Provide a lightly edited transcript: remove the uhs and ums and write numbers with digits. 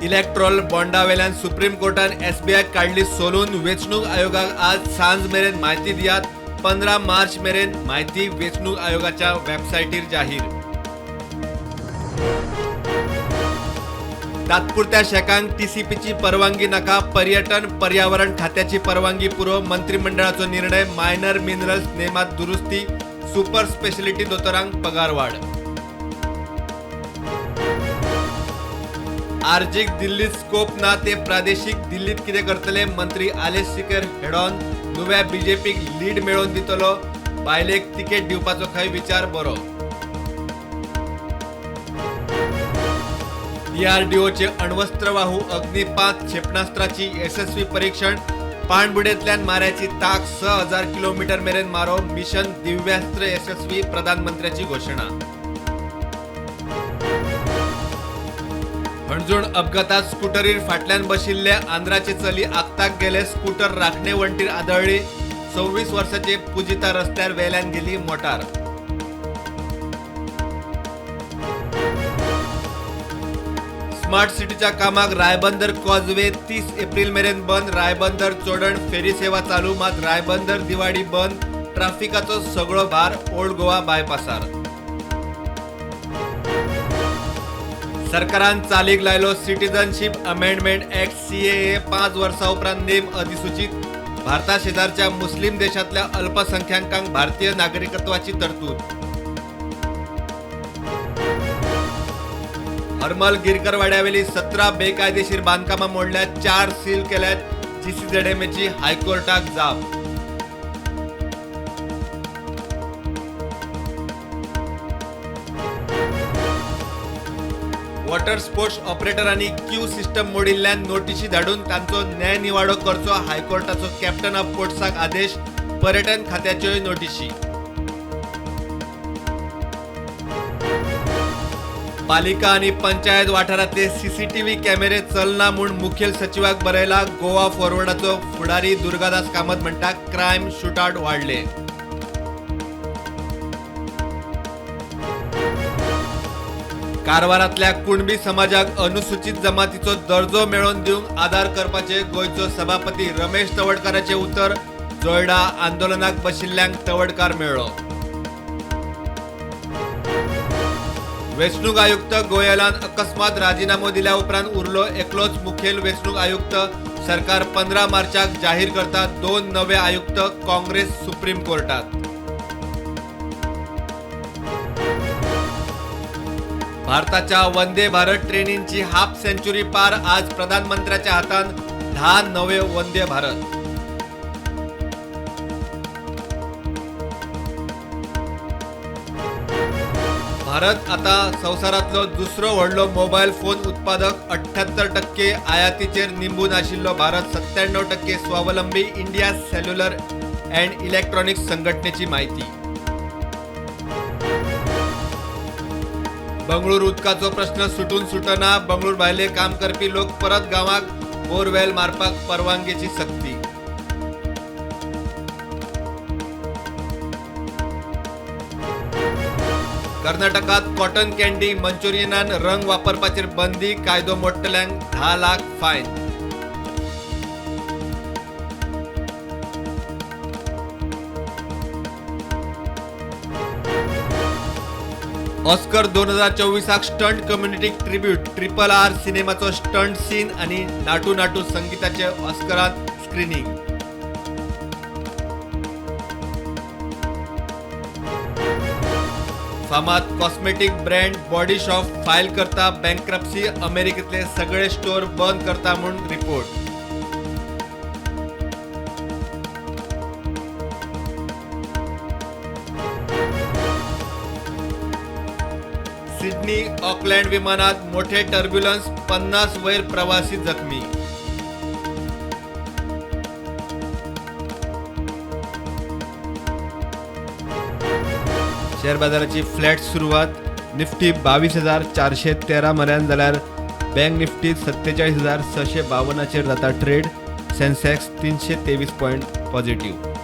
Electral बॉन्डावेल्यान supreme कोर्टान SBI काढली सोलून वेचणूक आयोगाक आज सांज मेरेन माहिती दियात. 15 मार्च मेरेन माहिती वेचणूक आयोगाच्या वेबसायटीर जाहीर. तात्पुरत्या शेकांक TCPची परवानगी नाका. पर्यटन पर्यावरण खात्याची परवानगी पुरो. मंत्रिमंडळाचो निर्णय. मायनर मिनरल्स नेमात दुरुस्ती. सुपर स्पेशलिटी दोतोरांक पगार वाढ. आर्जीक दिल्लीत स्कोप ना ते प्रादेशीक दिल्लीत कितें करतले. मंत्री आलेश सिकर हेडॉन. नव्या BJPक लीड मेळोवन दितलो. बायलेक तिकेट दिवपाचो खंय विचार बरो. DRDOचे अण्वस्त्रवाहू अग्नी 5 क्षेपणास्त्राची यशस्वी परीक्षण. पाणबुडेंतल्यान माऱ्याची ताक 6000 किलोमीटर मेरेन मारो. मिशन दिव्यास्त्र यशस्वी. प्रधानमंत्र्याची घोषणा. हणजूण अपघातात स्कूटरीर फाटल्यान बशिल्ले आंध्राचे चली आगताक गेले. स्कूटर राखणे वणटीर आदळ्ळी. 26 वर्साचे पुजिता रस्त्यार वेल्यान गेली मोटार. स्मार्ट सिटीच्या कामाक रायबंदर कॉजवे 30 एप्रिल मेरेन बंद. रायबंदर चोडण फेरी सेवा चालू. मात रायबंदर दिवाडी बंद. ट्राफिकाचो सगळो भार ओल्ड गोवा बायपासार. सरकारान चालीक लायलो सिटीजनशीप अमेंडमेंट ऍक्ट CAA. 5 वर्सां उपरांत नेम अधिसूचित. भारता शेजारच्या मुस्लिम देशांतल्या अल्पसंख्याकांक भारतीय नागरिकत्वाची तरतूद. हरमल गिरकर वाड्यावेली 17 बेकायदेशीर बांदकामां मोडल्यात. 4 सील केल्यात. GCZMAची हायकोर्टाक जाप. वॉटर स्पोर्ट्स ऑपरेटरांनी क्यू सिस्टम मोडिल्ल्यान नोटीशी धाडून तांचो न्याय निवाडो करचो. हायकोर्टाचो कॅप्टन ऑफ पोर्ट्साक आदेश. पर्यटन खात्याच्योय नोटीशी. पालिका आणि पंचायत वाठारांतले CCTV कॅमेरे चलना म्हूण मुखेल सचिवाक बरयला. गोवा फॉरवर्डाचो फुडारी दुर्गादास कामत म्हणटा क्रायम शूटआउट वाडले. कारवारांतल्या कुणबी समाजाक अनुसूचित जमातीचो दर्जो मेळोवन दिवंक आदार करपाचे गोंयचो सभापती रमेश तवडकाराचे उतर. जोयडा आंदोलनाक बशिल्ल्यांक तवडकार मेळ्ळो. वेचणूक आयुक्त गोयलान अकस्मात राजीनामो दिल्या उपरांत उरलो एकलोच मुखेल वेचणूक आयुक्त. सरकार 15 मार्चाक जाहीर करता. 2 नवे आयुक्त. काँग्रेस सुप्रीम कोर्टात. भारताच्या वंदे भारत ट्रेनींची हाफ सेंचुरी पार. आज प्रधानमंत्र्याच्या हातान 10 नवे वंदे भारत. भारत आता संवसारांतलो दुसरो व्हडलो मोबायल फोन उत्पादक. 78% आयातीचेर निंबून आशिल्लो भारत 97% स्वावलंबी. इंडिया सेल्युलर अँड इलेक्ट्रॉनिक्स संघटनेची माहिती. बंगळूर उदकाचो प्रश्न सुटून सुटना. बंगळूर भायले काम करपी लोक परत गांवाक बोरवेल मारपाक परवानगीची सक्ती. कर्नाटकात कॉटन कॅन्डी मंचुरियनान रंग वापरपाचेर बंदी. कायदो मोडटल्यांक 10 lakh fine. Oscar 2024 stunt community tribute. RRR सिनेमाचो स्टंट सीन आणि नाटू नाटू संगीताचे ऑस्करांत स्क्रीनिंग. फामाद cosmetic brand Body Shop file करता बँक्रप्सी. अमेरिकेतले सगळे स्टोर बंद करता म्हूण रिपोर्ट. सिडनी ऑकलँड विमानात मोठे टर्ब्युलन्स. 50 वयर प्रवासी जखमी. शेअर बाजाराची फ्लॅट सुरुवात. निफ्टी 22,413 मऱ्यान जाल्यार बँक निफ्टी 47,652 जाता ट्रेड. Sensex 323 point positive.